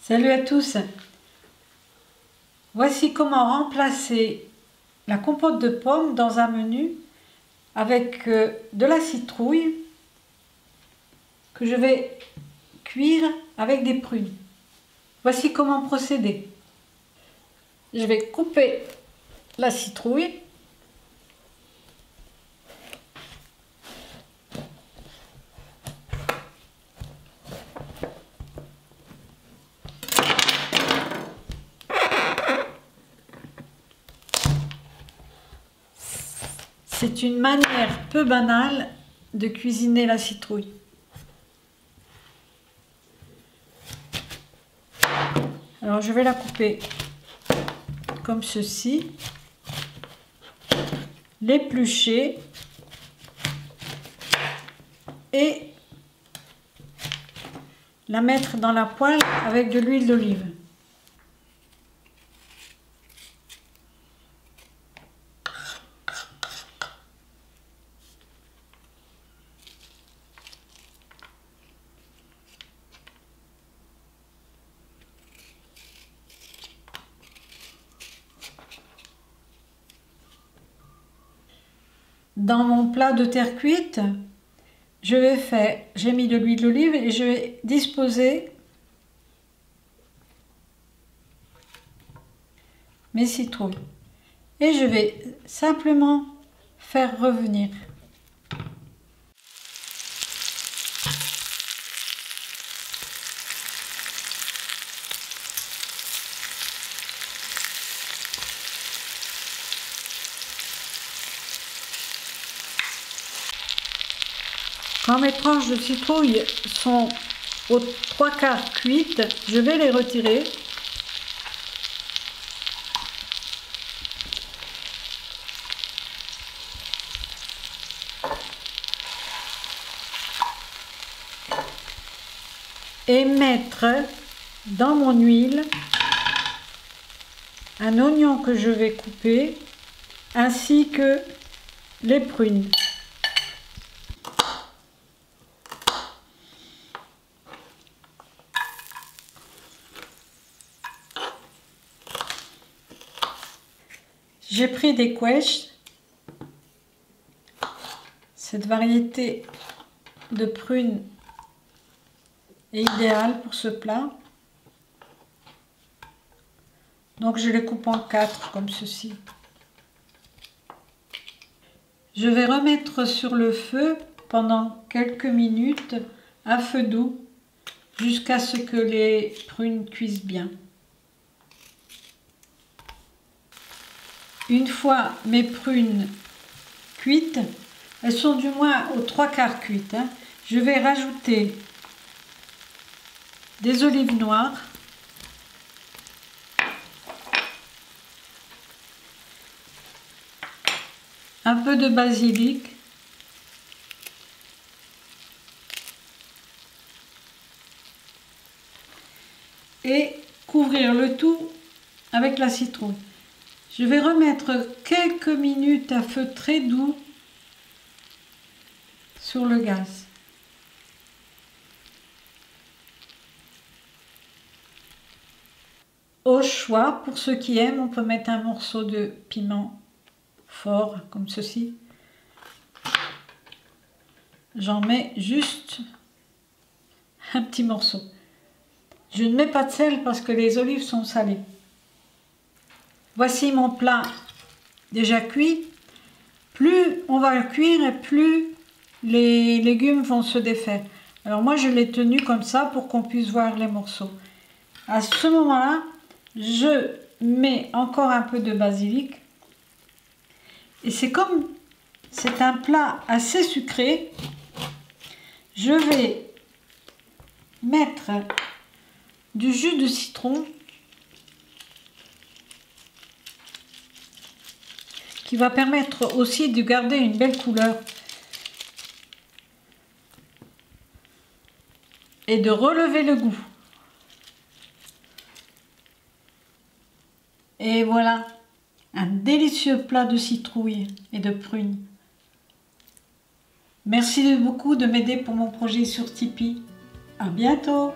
Salut à tous! Voici comment remplacer la compote de pommes dans un menu avec de la citrouille que je vais cuire avec des prunes. Voici comment procéder. Je vais couper la citrouille. C'est une manière peu banale de cuisiner la citrouille. Alors je vais la couper comme ceci, l'éplucher et la mettre dans la poêle avec de l'huile d'olive. Dans mon plat de terre cuite, j'ai mis de l'huile d'olive et je vais disposer mes citrouilles. Et je vais simplement faire revenir. Quand mes tranches de citrouille sont aux 3/4 cuites, je vais les retirer. Et mettre dans mon huile un oignon que je vais couper ainsi que les prunes. J'ai pris des quèches, cette variété de prunes est idéale pour ce plat. Donc je les coupe en 4 comme ceci. Je vais remettre sur le feu pendant quelques minutes à feu doux jusqu'à ce que les prunes cuisent bien. Une fois mes prunes cuites, elles sont du moins aux 3/4 cuites, je vais rajouter des olives noires, un peu de basilic, et couvrir le tout avec la citrouille. Je vais remettre quelques minutes à feu très doux sur le gaz. Au choix, pour ceux qui aiment, on peut mettre un morceau de piment fort, comme ceci. J'en mets juste un petit morceau. Je ne mets pas de sel parce que les olives sont salées. Voici mon plat déjà cuit. Plus on va le cuire et plus les légumes vont se défaire. Alors moi je l'ai tenu comme ça pour qu'on puisse voir les morceaux. À ce moment-là, je mets encore un peu de basilic. Et c'est un plat assez sucré, je vais mettre du jus de citron qui va permettre aussi de garder une belle couleur et de relever le goût. Et voilà, un délicieux plat de citrouille et de prunes. Merci beaucoup de m'aider pour mon projet sur Tipeee. À bientôt!